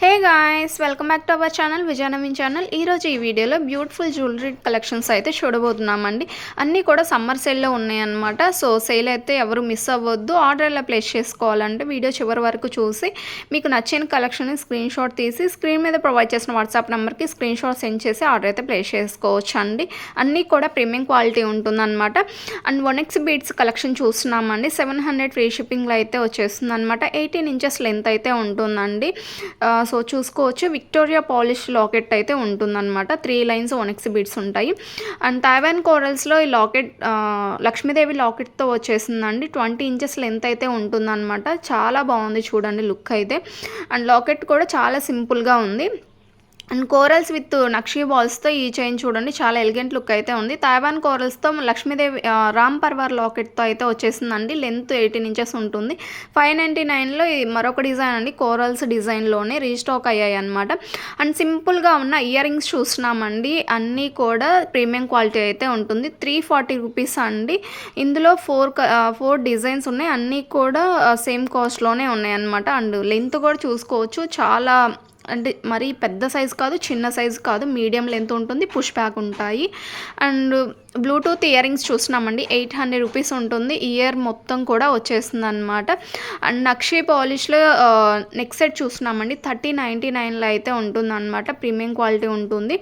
Hey guys, welcome back to our channel Vijayanaveen channel. ఈరోజు ఈ వీడియోలో బ్యూటిఫుల్ జ్యువెలరీ కలెక్షన్స్ అయితే చూడబోతున్నామండి. అన్నీ కూడా సమ్మర్ సేల్లో ఉన్నాయన్నమాట. సో సేల్ అయితే ఎవరు మిస్ అవ్వద్దు. ఆర్డర్ ఎలా ప్లేస్ చేసుకోవాలంటే వీడియో చివరి వరకు చూసి మీకు నచ్చిన కలెక్షన్ని స్క్రీన్ షాట్ తీసి స్క్రీన్ మీద ప్రొవైడ్ చేసిన వాట్సాప్ నెంబర్కి స్క్రీన్ షాట్ సెండ్ చేసి ఆర్డర్ అయితే ప్లేస్ చేసుకోవచ్చు అండి. అన్నీ కూడా ప్రీమియం క్వాలిటీ ఉంటుందన్నమాట. అండ్ 1x బీడ్స్ కలెక్షన్ చూస్తున్నామండి. 700 ఫ్రీ షిప్పింగ్లో అయితే వచ్చేస్తుంది అనమాట. 18 ఇంచెస్ లెంత్ అయితే ఉంటుందండి. సో చూసుకోవచ్చు. విక్టోరియా పాలిష్ లాకెట్ అయితే ఉంటుందన్నమాట. 3 లైన్స్ 1x బీడ్స్ ఉంటాయి. అండ్ తైవాన్ కోరల్స్లో ఈ లాకెట్ లక్ష్మీదేవి లాకెట్తో వచ్చేసిందండి. 20 ఇంచెస్ లెంత్ అయితే ఉంటుందన్నమాట. చాలా బాగుంది చూడండి లుక్ అయితే. అండ్ లాకెట్ కూడా చాలా సింపుల్గా ఉంది. అండ్ కోరల్స్ విత్ నక్షీ బాల్స్తో ఈ చైన్ చూడండి, చాలా ఎలిగెంట్ లుక్ అయితే ఉంది. తైవాన్ కోరల్స్తో లక్ష్మీదేవి రామ్ పర్వార్ లాకెట్తో అయితే వచ్చేసిందండి. లెంత్ 18 ఇంచెస్ ఉంటుంది. 599లో మరొక డిజైన్ అండి, కోరల్స్ డిజైన్లోనే రీస్టాక్ అయ్యాయి అనమాట. అండ్ సింపుల్గా ఉన్న ఇయర్ రింగ్స్ చూస్తున్నామండి. అన్నీ కూడా ప్రీమియం క్వాలిటీ అయితే ఉంటుంది. 340 రూపీస్ అండి. ఇందులో 4 డిజైన్స్ ఉన్నాయి. అన్నీ కూడా సేమ్ కాస్ట్లోనే ఉన్నాయి అనమాట. అండ్ లెంత్ కూడా చూసుకోవచ్చు. చాలా అంటే మరీ పెద్ద సైజు కాదు, చిన్న సైజు కాదు, మీడియం లెంత్ ఉంటుంది. పుష్ బ్యాక్ ఉంటాయి. అండ్ బ్లూటూత్ ఇయర్ రింగ్స్ చూస్తున్నామండి. 800 రూపీస్ ఉంటుంది. ఇయర్ మొత్తం కూడా వచ్చేస్తుంది అనమాట. అండ్ నక్షీ పాలిష్లో నెక్ సెట్ చూస్తున్నామండి. 3099లో అయితే ఉంటుంది అనమాట. ప్రీమియం క్వాలిటీ ఉంటుంది.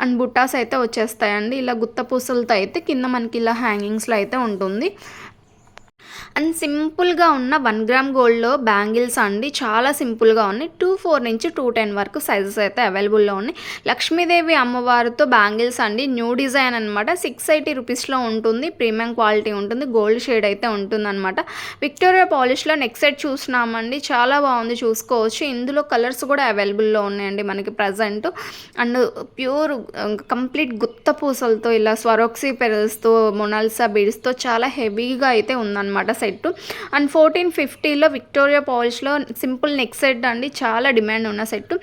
అండ్ బుట్టాస్ అయితే వచ్చేస్తాయండి. ఇలా గుత్త పూసలతో అయితే కింద మనకి ఇలా హ్యాంగింగ్స్లో అయితే ఉంటుంది. అండ్ సింపుల్గా ఉన్న 1 గ్రామ్ గోల్డ్లో బ్యాంగిల్స్ అండి, చాలా సింపుల్గా ఉన్నాయి. 24 నుంచి 210 వరకు సైజెస్ అయితే అవైలబుల్లో ఉన్నాయి. లక్ష్మీదేవి అమ్మవారితో బ్యాంగిల్స్ అండి, న్యూ డిజైన్ అనమాట. 680 రూపీస్లో ఉంటుంది. ప్రీమియం క్వాలిటీ ఉంటుంది. గోల్డ్ షేడ్ అయితే ఉంటుందన్నమాట. విక్టోరియా పాలిష్లో నెక్ సెట్ చూసినామండి, చాలా బాగుంది చూసుకోవచ్చు. ఇందులో కలర్స్ కూడా అవైలబుల్లో ఉన్నాయండి మనకి ప్రజెంట్. అండ్ ప్యూర్ కంప్లీట్ గుత్త పూసలతో ఇలా స్వరోక్సీ పెరల్స్తో మొనాలిసా బీడ్స్తో చాలా హెవీగా అయితే ఉందన్నమాట సెట్. అండ్ 1450లో విక్టోరియా పాలిష్లో సింపుల్ నెక్ సెట్ అండి, చాలా డిమాండ్ ఉన్న సెట్.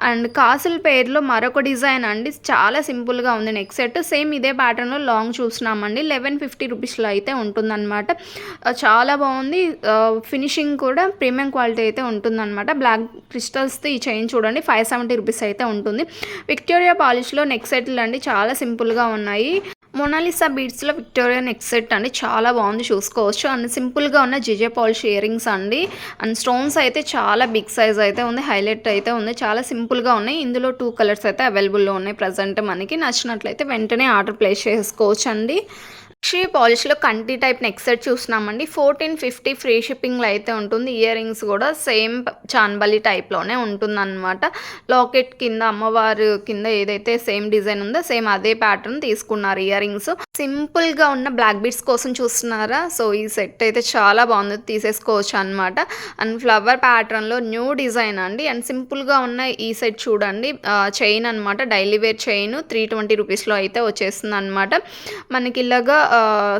అండ్ కాసుల పేరులో మరొక డిజైన్ అండి, చాలా సింపుల్గా ఉంది నెక్ సెట్. సేమ్ ఇదే ప్యాటర్న్లో లాంగ్ చూసినామండి. 1150 రూపీస్లో అయితే ఉంటుందన్నమాట. చాలా బాగుంది. ఫినిషింగ్ కూడా ప్రీమియం క్వాలిటీ అయితే ఉంటుందన్నమాట. బ్లాక్ క్రిస్టల్స్తో ఈ చైన్ చూడండి, 570 రూపీస్ అయితే ఉంటుంది. విక్టోరియా పాలిష్లో నెక్ సెట్లు అండి, చాలా సింపుల్గా ఉన్నాయి. మొనాలిసా బీడ్స్లో విక్టోరియా నెక్ సెట్ అండి, చాలా బాగుంది చూసుకోవచ్చు. అండ్ సింపుల్గా ఉన్న జిజే పాలిష్ ఇయర్ రింగ్స్ అండి. అండ్ స్టోన్స్ అయితే చాలా బిగ్ సైజ్ అయితే ఉంది, హైలైట్ అయితే ఉంది. చాలా సింపుల్గా ఉన్నాయి. ఇందులో 2 కలర్స్ అయితే అవైలబుల్లో ఉన్నాయి ప్రజెంట్. మనకి నచ్చినట్లయితే వెంటనే ఆర్డర్ ప్లేస్ చేసుకోవచ్చు అండి. లక్ష్మీ పాలిష్లో కంటి టైప్ నెక్ సెట్ చూస్తున్నామండి. 1450 ఫ్రీ షిప్పింగ్లో అయితే ఉంటుంది. ఇయర్ రింగ్స్ కూడా సేమ్ చాన్బలి టైప్లోనే ఉంటుందన్నమాట. లాకెట్ కింద అమ్మవారు కింద ఏదైతే సేమ్ డిజైన్ ఉందో సేమ్ అదే ప్యాటర్న్ తీసుకున్నారు ఇయర్ రింగ్స్. సింపుల్గా ఉన్న బ్లాక్ బీడ్స్ కోసం చూస్తున్నారా? సో ఈ సెట్ అయితే చాలా బాగుంది, తీసేసుకోవచ్చు అనమాట. అండ్ ఫ్లవర్ ప్యాటర్న్లో న్యూ డిజైన్ అండి. అండ్ సింపుల్గా ఉన్న ఈ సెట్ చూడండి, చైన్ అనమాట, డైలీ వేర్ చైన్ 320 రూపీస్లో అయితే వచ్చేస్తుంది అనమాట. మనకి ఇలాగా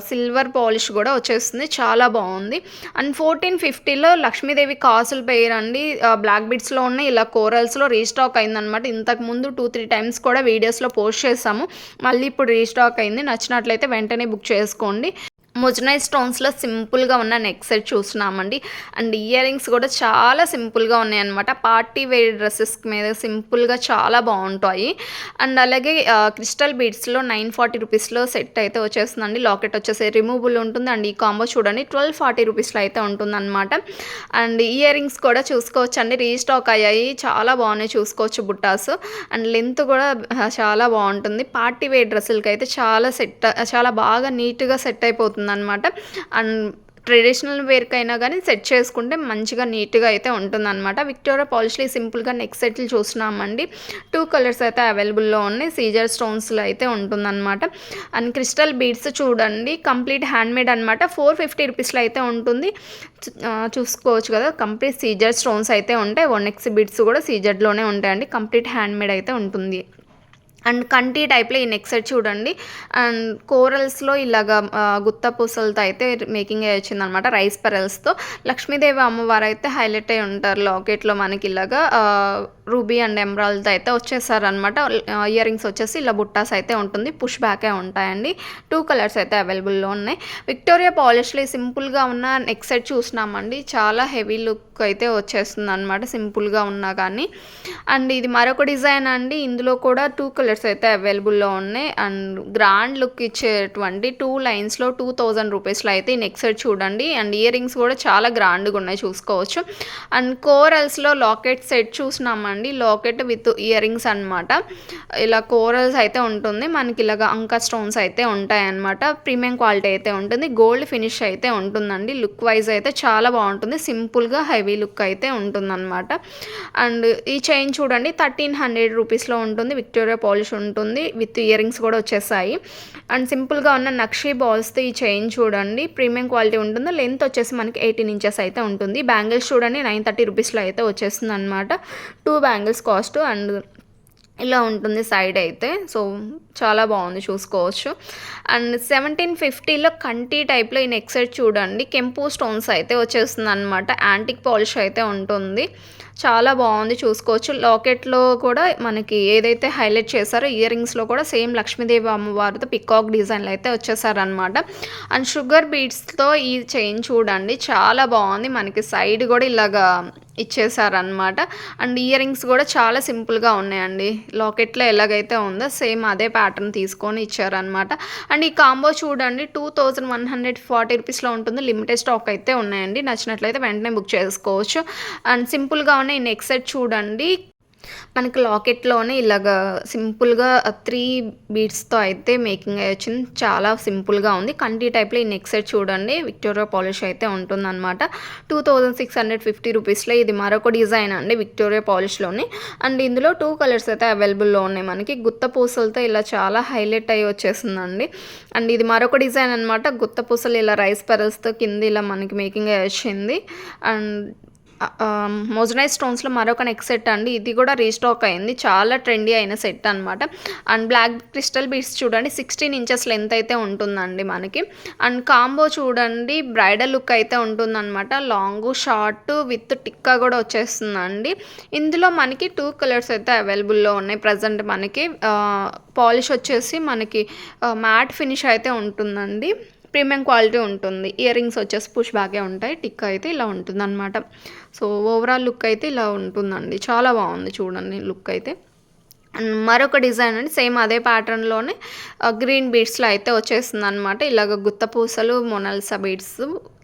సిల్వర్ పాలిష్ కూడా వచ్చేస్తుంది, చాలా బాగుంది. అండ్ 1450లో లక్ష్మీదేవి కాసుల పేరు అండి, బ్లాక్ బీడ్స్లో ఉన్నాయి. ఇలా కోరల్స్లో రీస్టాక్ అయిందనమాట. ఇంతకుముందు 2-3 టైమ్స్ కూడా వీడియోస్లో పోస్ట్ చేసాము, మళ్ళీ ఇప్పుడు రీస్టాక్ అయింది. నచ్చినట్లయితే వెంటనే బుక్ చేసుకోండి. మొజనైజ్ స్టోన్స్లో సింపుల్గా ఉన్న నెక్ సెట్ చూస్తున్నామండి. అండ్ ఇయర్ రింగ్స్ కూడా చాలా సింపుల్గా ఉన్నాయి అనమాట. పార్టీ వేర్ డ్రెస్సెస్ మీద సింపుల్గా చాలా బాగుంటాయి. అండ్ అలాగే క్రిస్టల్ బీడ్స్లో 940 రూపీస్లో సెట్ అయితే వచ్చేస్తుందండి. లాకెట్ వచ్చేసి రిమూవబుల్ ఉంటుంది. అండ్ ఈ కాంబో చూడండి 1240 రూపీస్లో అయితే ఉంటుందన్నమాట. అండ్ ఇయర్ రింగ్స్ కూడా చూసుకోవచ్చు అండి, రీస్టాక్ అయ్యాయి, చాలా బాగున్నాయి చూసుకోవచ్చు బుట్టాస్. అండ్ లెంత్ కూడా చాలా బాగుంటుంది. పార్టీ వేర్ డ్రెస్సులకి అయితే చాలా బాగా నీట్గా సెట్ అయిపోతుంది అనమాట. అండ్ ట్రెడిషనల్ వేర్కైనా కానీ సెట్ చేసుకుంటే మంచిగా నీట్గా అయితే ఉంటుందన్నమాట. విక్టోరియా పాలిష్లో సింపుల్గా నెక్ సెట్లు చూస్తున్నామండి. 2 కలర్స్ అయితే అవైలబుల్లో ఉన్నాయి. సీజర్ స్టోన్స్లో అయితే ఉంటుందన్నమాట. అండ్ క్రిస్టల్ బీడ్స్ చూడండి, కంప్లీట్ హ్యాండ్మేడ్ అనమాట. 450 రూపీస్లో అయితే ఉంటుంది. చూసుకోవచ్చు కదా, కంప్లీట్ సీజర్ స్టోన్స్ అయితే ఉంటాయి. 1x బీడ్స్ కూడా సీజర్లోనే ఉంటాయండి. కంప్లీట్ హ్యాండ్మేడ్ అయితే ఉంటుంది. అండ్ కంటి టైప్లో ఈ నెక్ సెట్ చూడండి. అండ్ కోరల్స్లో ఇలాగా గుత్త పూసలతో అయితే మేకింగ్ వచ్చింది అనమాట, రైస్ పెరల్స్తో. లక్ష్మీదేవి అమ్మవారు అయితే హైలైట్ అయి ఉంటారు లాకెట్లో. మనకి ఇలాగా రూబీ అండ్ ఎమరాల్డ్తో అయితే వచ్చేసారనమాట. ఇయర్ రింగ్స్ వచ్చేసి ఇలా బుట్టాస్ అయితే ఉంటుంది, పుష్ బ్యాకే ఉంటాయండి. 2 కలర్స్ అయితే అవైలబుల్లో ఉన్నాయి. విక్టోరియా పాలిష్లో సింపుల్గా ఉన్న నెక్ సెట్ చూసినామండి, చాలా హెవీ లుక్ అయితే వచ్చేస్తుంది అనమాట సింపుల్గా ఉన్నా కానీ. అండ్ ఇది మరొక డిజైన్ అండి. ఇందులో కూడా 2 కలర్స్ అయితే అవైలబుల్‌లో ఉన్నాయి. అండ్ గ్రాండ్ లుక్ ఇచ్చేటువంటి 2 లైన్స్‌లో 2000 రూపీస్‌లో అయితే ఈ నెక్ సెట్ చూడండి. అండ్ ఇయర్ రింగ్స్ కూడా చాలా గ్రాండ్‌గా ఉన్నాయి చూసుకోవచ్చు. అండ్ కోరల్స్‌లో లాకెట్ సెట్ చూసినామండి. లాకెట్ విత్ ఇయర్ రింగ్స్ అనమాట. ఇలా కోరల్స్ అయితే ఉంటుంది. మనకి ఇలాగ అంకా స్టోన్స్ అయితే ఉంటాయన్నమాట. ప్రీమియం క్వాలిటీ అయితే ఉంటుంది. గోల్డ్ ఫినిష్ అయితే ఉంటుందండి. లుక్ వైజ్ అయితే చాలా బాగుంటుంది. సింపుల్‌గా హెవీ లుక్ అయితే ఉంటుందన్నమాట. అండ్ ఈ చైన్ చూడండి 1300 రూపీస్‌లో ఉంటుంది. విక్టోరియా పాలిష్ ఉంటుంది. విత్ ఇయర్ రింగ్స్ కూడా వచ్చేసాయి. అండ్ సింపుల్‌గా ఉన్న నక్షి బాల్స్‌తో ఈ చైన్ చూడండి. ప్రీమియం క్వాలిటీ ఉంటుంది. లెంత్ వచ్చేసి మనకి 18 ఇంచెస్ అయితే ఉంటుంది. బ్యాంగిల్స్ చూడండి 930 రూపీస్‌లో అయితే వచ్చేస్తుందన్నమాట. 2 బ్యాంగిల్స్ కాస్ట్ అండ్ ఇలా ఉంటుంది సైడ్ అయితే. సో చాలా బాగుంది చూసుకోవచ్చు. అండ్ 1750లో కంటి టైప్లో ఈ నెక్ సెట్ చూడండి. కెంపు స్టోన్స్ అయితే వచ్చేస్తుంది అనమాట. యాంటిక్ పాలిష్ అయితే ఉంటుంది. చాలా బాగుంది చూసుకోవచ్చు. లాకెట్లో కూడా మనకి ఏదైతే హైలైట్ చేశారో ఇయర్ రింగ్స్లో కూడా సేమ్ లక్ష్మీదేవి అమ్మవారితో పికాక్ డిజైన్లు అయితే వచ్చేసారనమాట. అండ్ షుగర్ బీడ్స్తో ఈ చైన్ చూడండి చాలా బాగుంది. మనకి సైడ్ కూడా ఇలాగా ఇచ్చేసారనమాట. అండ్ ఇయర్ రింగ్స్ కూడా చాలా సింపుల్గా ఉన్నాయండి. లాకెట్లో ఎలాగైతే ఉందో సేమ్ అదే ప్యాటర్న్ తీసుకొని ఇచ్చారనమాట. అండ్ ఈ కాంబో చూడండి 2140 రూపీస్లో ఉంటుంది. లిమిటెడ్ స్టాక్ అయితే ఉన్నాయండి. నచ్చినట్లయితే వెంటనే బుక్ చేసుకోవచ్చు. అండ్ సింపుల్గా ఉన్న ఈ నెక్ సెట్ చూడండి. మనకి లాకెట్లోనే ఇలాగా సింపుల్గా 3 బీడ్స్తో అయితే మేకింగ్ వచ్చింది. చాలా సింపుల్గా ఉంది. కంటి టైప్లో ఈ నెక్ సెట్ చూడండి. విక్టోరియా పాలిష్ అయితే ఉంటుందన్నమాట. 2650 రూపీస్లో ఇది మరొక డిజైన్ అండి విక్టోరియా పాలిష్లోని. అండ్ ఇందులో 2 కలర్స్ అయితే అవైలబుల్లో ఉన్నాయి. మనకి గుత్త పూసలతో ఇలా చాలా హైలైట్ అయ్యి వచ్చేసిందండి. అండ్ ఇది మరొక డిజైన్ అనమాట. గుత్త పూసలు ఇలా రైస్ పెరల్స్తో కింద ఇలా మనకి మేకింగ్ వచ్చింది. అండ్ మోజనైజ్ స్టోన్స్లో మరొక నెక్ సెట్ అండి. ఇది కూడా రీస్టాక్ అయింది. చాలా ట్రెండీ అయిన సెట్ అనమాట. అండ్ బ్లాక్ క్రిస్టల్ బీడ్స్ చూడండి 16 ఇంచెస్ లెంత్ అయితే ఉంటుందండి మనకి. అండ్ కాంబో చూడండి బ్రైడల్ లుక్ అయితే ఉంటుందన్నమాట. లాంగ్ షార్ట్ విత్ టిక్కా కూడా వచ్చేస్తుందండి. ఇందులో మనకి 2 కలర్స్ అయితే అవైలబుల్లో ఉన్నాయి. ప్రజెంట్ మనకి పాలిష్ వచ్చేసి మనకి మ్యాట్ ఫినిష్ అయితే ఉంటుందండి. ప్రీమియం క్వాలిటీ ఉంటుంది. ఇయర్ రింగ్స్ వచ్చేసి పుష్ బ్యాగే ఉంటాయి. టిక్ అయితే ఇలా ఉంటుందన్నమాట. సో ఓవరాల్ లుక్ అయితే ఇలా ఉంటుందండి. చాలా బాగుంది చూడండి లుక్ అయితే. అండ్ మరొక డిజైన్ అండి సేమ్ అదే ప్యాటర్న్లోనే గ్రీన్ బీడ్స్లో అయితే వచ్చేస్తుంది అనమాట. ఇలాగ గుత్త పూసలు మొనాలిసా బీడ్స్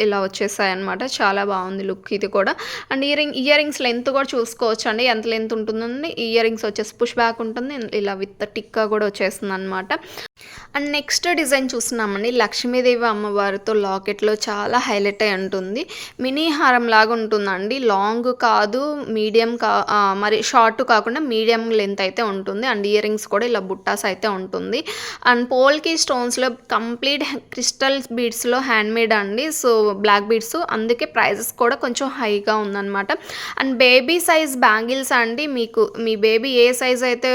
ఇలా వచ్చేసాయి అనమాట. చాలా బాగుంది లుక్ ఇది కూడా. అండ్ ఇయర్ రింగ్స్ లెంత్ కూడా చూసుకోవచ్చు అండి. ఎంత లెంత్ ఉంటుందండి. ఇయర్ రింగ్స్ వచ్చేసి పుష్ బ్యాక్ ఉంటుంది. ఇలా విత్ టిక్కా కూడా వచ్చేస్తుంది అనమాట. అండ్ నెక్స్ట్ డిజైన్ చూస్తున్నామండి. లక్ష్మీదేవి అమ్మవారితో లాకెట్లో చాలా హైలైట్ అయి ఉంటుంది. మినీ హారం లాగా ఉంటుందండి. లాంగ్ కాదు, మీడియం మరి షార్ట్ కాకుండా మీడియం లెంత్ అయితే ఉంటుంది. అండ్ ఇయర్ రింగ్స్ కూడా ఇలా బుట్టాస్ అయితే ఉంటుంది. అండ్ పోల్కి స్టోన్స్లో కంప్లీట్ క్రిస్టల్ బీడ్స్లో హ్యాండ్మేడ్ అండి. సో బ్లాక్ బీడ్స్, అందుకే ప్రైజెస్ కూడా కొంచెం హైగా ఉందన్నమాట. అండ్ బేబీ సైజ్ బ్యాంగిల్స్ అండి. మీకు మీ బేబీ ఏ సైజ్ అయితే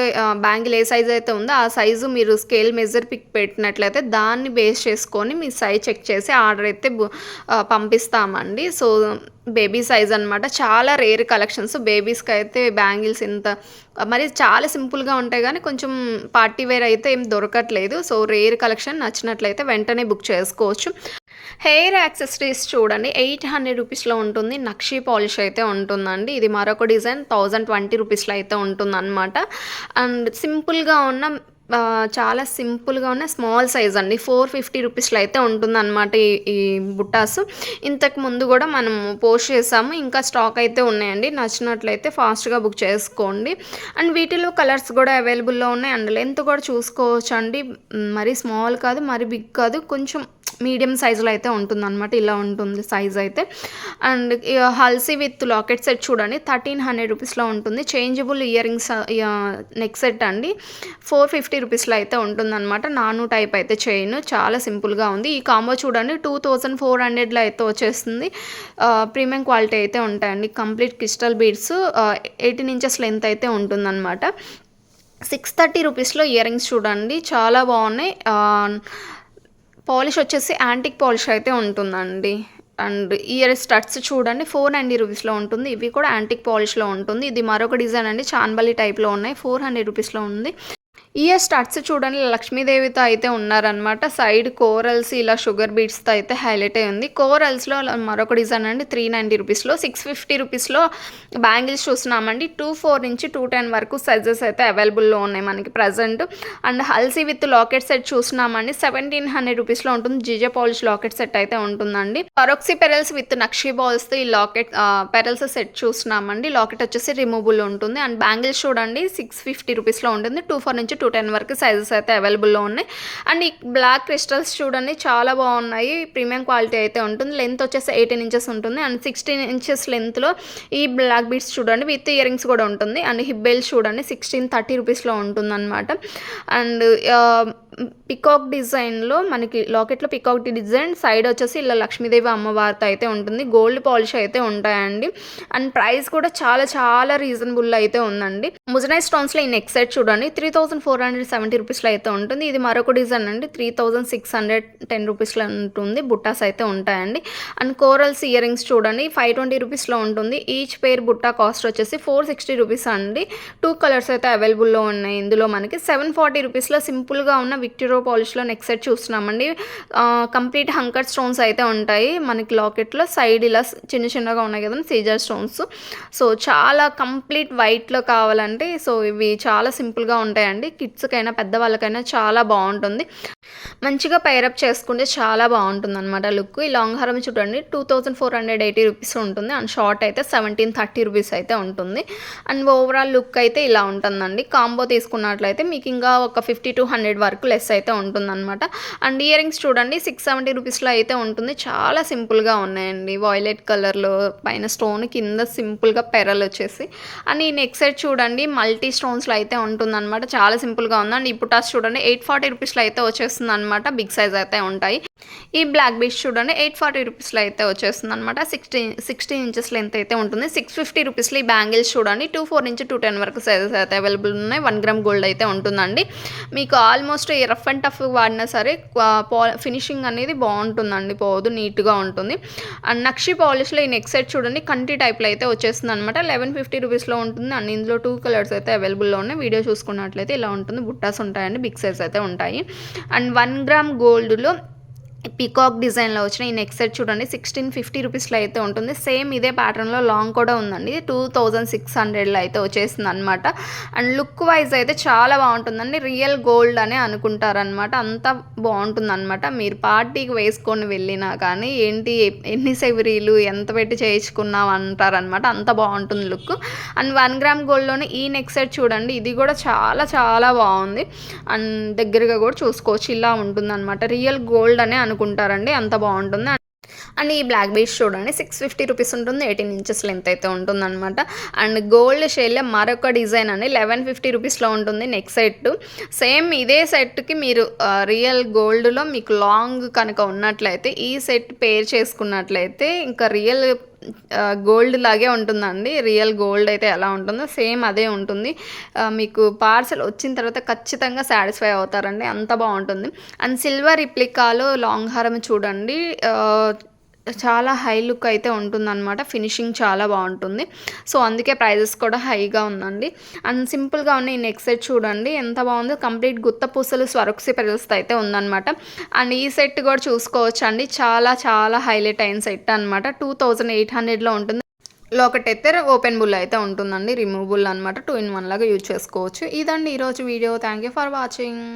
బ్యాంగిల్ ఏ సైజ్ అయితే ఉందో ఆ సైజు మీరు స్కేల్ మెజర్ పిక్ పెట్టినట్లయితే దాన్ని బేస్ చేసుకొని మీ సైజ్ చెక్ చేసి ఆర్డర్ అయితే పంపిస్తామండి. సో బేబీ సైజ్ అనమాట. చాలా రేర్ కలెక్షన్స్. బేబీస్కి అయితే బ్యాంగిల్స్ ఇంత మరి చాలా సింపుల్గా ఉంటాయి కానీ కొంచెం పార్టీ వేర్ అయితే ఏం దొరకట్లేదు. సో రేర్ కలెక్షన్ నచ్చినట్లయితే వెంటనే బుక్ చేసుకోవచ్చు. హెయిర్ యాక్సెసరీస్ చూడండి 800 రూపీస్లో ఉంటుంది. నక్షి పాలిష్ అయితే ఉంటుందండి. ఇది మరొక డిజైన్ 1020 రూపీస్లో అయితే ఉంటుందన్నమాట. అండ్ సింపుల్గా ఉన్న చాలా సింపుల్గా ఉన్న స్మాల్ సైజ్ అండి 450 రూపీస్లో అయితే ఉంటుందన్నమాట. ఈ బుట్టాస్ ఇంతకు ముందు కూడా మనం పోస్ట్ చేసాము. ఇంకా స్టాక్ అయితే ఉన్నాయండి. నచ్చినట్లయితే ఫాస్ట్గా బుక్ చేసుకోండి. అండ్ వీటిలో కలర్స్ కూడా అవైలబుల్లో ఉన్నాయి. అండ్ లెంత్ కూడా చూసుకోవచ్చు అండి. మరీ స్మాల్ కాదు, మరీ బిగ్ కాదు, కొంచెం మీడియం సైజులో అయితే ఉంటుందన్నమాట. ఇలా ఉంటుంది సైజ్ అయితే. అండ్ హల్సీ విత్ లాకెట్ సెట్ చూడండి 1300 రూపీస్లో ఉంటుంది. Changeable ear rings neck set అండి 450 రూపీస్లో అయితే ఉంటుందన్నమాట. నాను టైప్ అయితే చైన్ చాలా సింపుల్గా ఉంది. ఈ కాంబో చూడండి 2400లో అయితే వచ్చేస్తుంది. ప్రీమియం క్వాలిటీ అయితే ఉంటాయండి. Complete crystal beads 18 inches length అయితే ఉంటుందన్నమాట. 630 రూపీస్లో ఇయర్ రింగ్స్ చూడండి చాలా బాగున్నాయి. పాలిష్ వచ్చేసి యాంటిక్ పాలిష్ అయితే ఉంటుందండి. అండ్ ఇయర్ స్టడ్స్ చూడండి 490 రూపీస్లో ఉంటుంది. ఇవి కూడా యాంటిక్ పాలిష్లో ఉంటుంది. ఇది మరొక డిజైన్ అండి. చాన్బలి టైప్లో ఉన్నాయి. 400 రూపీస్లో ఉంది. ఇయర్ స్టడ్స్ చూడండి లక్ష్మీదేవితో అయితే ఉన్నారనమాట. సైడ్ కోరల్స్ ఇలా షుగర్ బీడ్స్తో అయితే హైలైట్ అయి ఉంది. కోరల్స్లో మరొక డిజైన్ అండి 390 రూపీస్లో. 650 రూపీస్లో బ్యాంగిల్స్ చూస్తున్నామండి. 24 నుంచి 210 వరకు సైజెస్ అయితే అవైలబుల్లో ఉన్నాయి మనకి ప్రజెంట్. అండ్ హల్సీ విత్ లాకెట్ సెట్ చూస్తున్నామండి. 1700 రూపీస్లో ఉంటుంది. జిజే పాలిష్ లాకెట్ సెట్ అయితే ఉంటుందండి. పరోక్సీ పెరల్స్ విత్ నక్షీ బాల్స్తో ఈ లాకెట్ పెరల్స్ సెట్ చూస్తున్నామండి. లాకెట్ వచ్చేసి రిమూవబుల్ ఉంటుంది. అండ్ బ్యాంగిల్స్ చూడండి 650 రూపీస్లో ఉంటుంది. 24 నుంచి 210 వరకు సైజెస్ అయితే అవైలబుల్లో ఉన్నాయి. అండ్ ఈ బ్లాక్ క్రిస్టల్స్ చూడండి చాలా బాగున్నాయి. ప్రీమియం క్వాలిటీ అయితే ఉంటుంది. లెంత్ వచ్చేసి 18 ఇంచెస్ ఉంటుంది. అండ్ 16 ఇంచెస్ లెంత్లో ఈ బ్లాక్ బీడ్స్ చూడండి విత్ ఇయర్ రింగ్స్ కూడా ఉంటుంది. అండ్ హిప్ బెల్ట్ చూడండి 1630 రూపీస్లో ఉంటుంది అనమాట. అండ్ పికాక్ డిజైన్లో మనకి లాకెట్లో పికాక్ డిజైన్ సైడ్ వచ్చేసి ఇలా లక్ష్మీదేవి అమ్మవారితో అయితే ఉంటుంది. గోల్డ్ పాలిష్ అయితే ఉంటాయండి. అండ్ ప్రైస్ కూడా చాలా చాలా రీజనబుల్ అయితే ఉందండి. ముజనైజ్ స్టోన్స్లో ఈ నెక్ సెట్ చూడండి 3470 రూపీస్లో అయితే ఉంటుంది. ఇది మరొక డిజైన్ అండి 3610 రూపీస్లో ఉంటుంది. బుట్టాస్ అయితే ఉంటాయండి. అండ్ కోరల్స్ ఇయర్ రింగ్స్ చూడండి 520 రూపీస్లో ఉంటుంది. ఈచ్ పేర్ బుట్టా కాస్ట్ వచ్చేసి 460 రూపీస్ అండి. 2 కలర్స్ అయితే అవైలబుల్లో ఉన్నాయి. ఇందులో మనకి 740 రూపీస్లో సింపుల్గా ఉన్న విక్టోరియా పాలిష్లో నెక్ సెట్ చూస్తున్నామండి. కంప్లీట్ హంకర్ స్టోన్స్ అయితే ఉంటాయి మనకి లాకెట్లో. సైడ్ ఇలా చిన్న చిన్నగా ఉన్నాయి కదండి సీజర్ స్టోన్స్. సో చాలా కంప్లీట్ వైట్లో కావాలంటే సో ఇవి చాలా సింపుల్గా ఉంటాయండి. కిడ్స్కైనా పెద్దవాళ్ళకైనా చాలా బాగుంటుంది. మంచిగా పైరప్ చేసుకుంటే చాలా బాగుంటుంది అనమాట లుక్. ఈ లాంగ్ హారం చూడండి 2480 రూపీస్ ఉంటుంది. అండ్ షార్ట్ అయితే 1730 రూపీస్ అయితే ఉంటుంది. అండ్ ఓవరాల్ లుక్ అయితే ఇలా ఉంటుందండి. కాంబో తీసుకున్నట్లయితే మీకు ఇంకా ఒక 50 to 100 వరకు లెస్ అయితే ఉంటుందన్నమాట. అండ్ ఇయర్ రింగ్స్ చూడండి 670 రూపీస్లో అయితే ఉంటుంది. చాలా సింపుల్గా ఉన్నాయండి. వాయిలెట్ కలర్లో పైన స్టోన్ కింద సింపుల్గా పెరల్ వచ్చేసి. అండ్ ఈ నెక్ సెట్ చూడండి మల్టీ స్టోన్స్లో అయితే ఉంటుందన్నమాట. చాలా సింపుల్గా ఉంది. అండ్ ఈ పుటాస్ చూడండి 840 రూపీస్లో అయితే వచ్చేస్తుంది అనమాట. బిగ్ సైజ్ అయితే ఉంటాయి. ఈ బ్లాక్ బీడ్స్ చూడండి 840 రూపీస్లో అయితే వచ్చేస్తుంది అనమాట. 16 ఇంచెస్ లెంత్ అయితే ఉంటుంది. 650 రూపీస్లో ఈ బ్యాంగిల్స్ చూడండి 24 నుంచి 210 వరకు సైజెస్ అయితే అవైలబుల్ ఉన్నాయి. 1 గ్రామ్ గోల్డ్ అయితే ఉంటుందండి. మీకు ఆల్మోస్ట్ ఈ రఫ్ అండ్ టఫ్ వాడినా సరే ఫినిషింగ్ అనేది బాగుంటుందండి. పోదు నీట్గా ఉంటుంది. అండ్ నక్షి పాలిష్లో ఈ నెక్ సెట్ చూడండి కంటి టైప్లో అయితే వచ్చేస్తుంది అనమాట. 1150 రూపీస్లో ఉంటుంది. అండ్ ఇందులో 2 కలర్స్ అయితే అవైలబుల్లో ఉన్నాయి. వీడియో చూసుకున్నట్లయితే ఇలా ఉంటుంది. బుట్టాస్ ఉంటాయండి. బిగ్ సైజ్ అయితే ఉంటాయి. అండ్ 1 గ్రామ్ గోల్డ్లో పికాక్ డిజైన్లో వచ్చిన ఈ నెక్ సెట్ చూడండి 1650 రూపీస్లో అయితే ఉంటుంది. సేమ్ ఇదే ప్యాటర్న్లో లాంగ్ కూడా ఉందండి. 2600లో అయితే వచ్చేస్తుంది అనమాట. అండ్ లుక్ వైజ్ అయితే చాలా బాగుంటుందండి. రియల్ గోల్డ్ అనే అనుకుంటారనమాట. అంత బాగుంటుంది అనమాట. మీరు పార్టీకి వేసుకొని వెళ్ళినా కానీ ఏంటి ఎన్ని సెవరీలు ఎంత పెట్టి చేయించుకున్నాం అంటారనమాట. అంత బాగుంటుంది లుక్. అండ్ 1 గ్రామ్ గోల్డ్లోనే ఈ నెక్ సెట్ చూడండి. ఇది కూడా చాలా చాలా బాగుంది. అండ్ దగ్గరగా కూడా చూసుకోవచ్చు. ఇలా ఉంటుంది అనమాట. రియల్ గోల్డ్ అనే అనుకుంటారండి. అంత బాగుంటుంది. అండ్ ఈ బ్లాక్ బీడ్స్ చూడండి 650 రూపీస్ ఉంటుంది. 18 ఇంచెస్ లెంత్ అయితే ఉంటుంది అనమాట. అండ్ గోల్డ్ షేడ్లో మరొక డిజైన్ అండి 1150 రూపీస్లో ఉంటుంది నెక్ సెట్. సేమ్ ఇదే సెట్కి మీరు రియల్ గోల్డ్లో మీకు లాంగ్ కనుక ఉన్నట్లయితే ఈ సెట్ పేర్ చేసుకున్నట్లయితే ఇంకా రియల్ గోల్డ్ లాగే ఉంటుందండి. రియల్ గోల్డ్ అయితే ఎలా ఉంటుందో సేమ్ అదే ఉంటుంది. మీకు పార్సల్ వచ్చిన తర్వాత ఖచ్చితంగా సాటిస్ఫై అవుతారండి. అంత బాగుంటుంది. అండ్ సిల్వర్ రిప్లికాలో లాంగ్ హారం చూడండి చాలా హై లుక్ అయితే ఉంటుందన్నమాట. ఫినిషింగ్ చాలా బాగుంటుంది. సో అందుకే ప్రైజెస్ కూడా హైగా ఉందండి. అండ్ సింపుల్గా ఉన్న ఈ నెక్ సెట్ చూడండి ఎంత బాగుందో. కంప్లీట్ గుత్త పూసలు స్వరక్సి పెరల్స్తో అయితే ఉందన్నమాట. అండ్ ఈ సెట్ కూడా చూసుకోవచ్చు అండి. చాలా చాలా హైలైట్ అయిన సెట్ అనమాట. 2800లో ఉంటుంది. లాకెట్ అయితే ఓపెన్ బుల్ అయితే ఉంటుందండి. రిమూవబుల్ అనమాట. 2 in 1 లాగా యూజ్ చేసుకోవచ్చు. ఇదండి ఈరోజు video. Thank you for watching.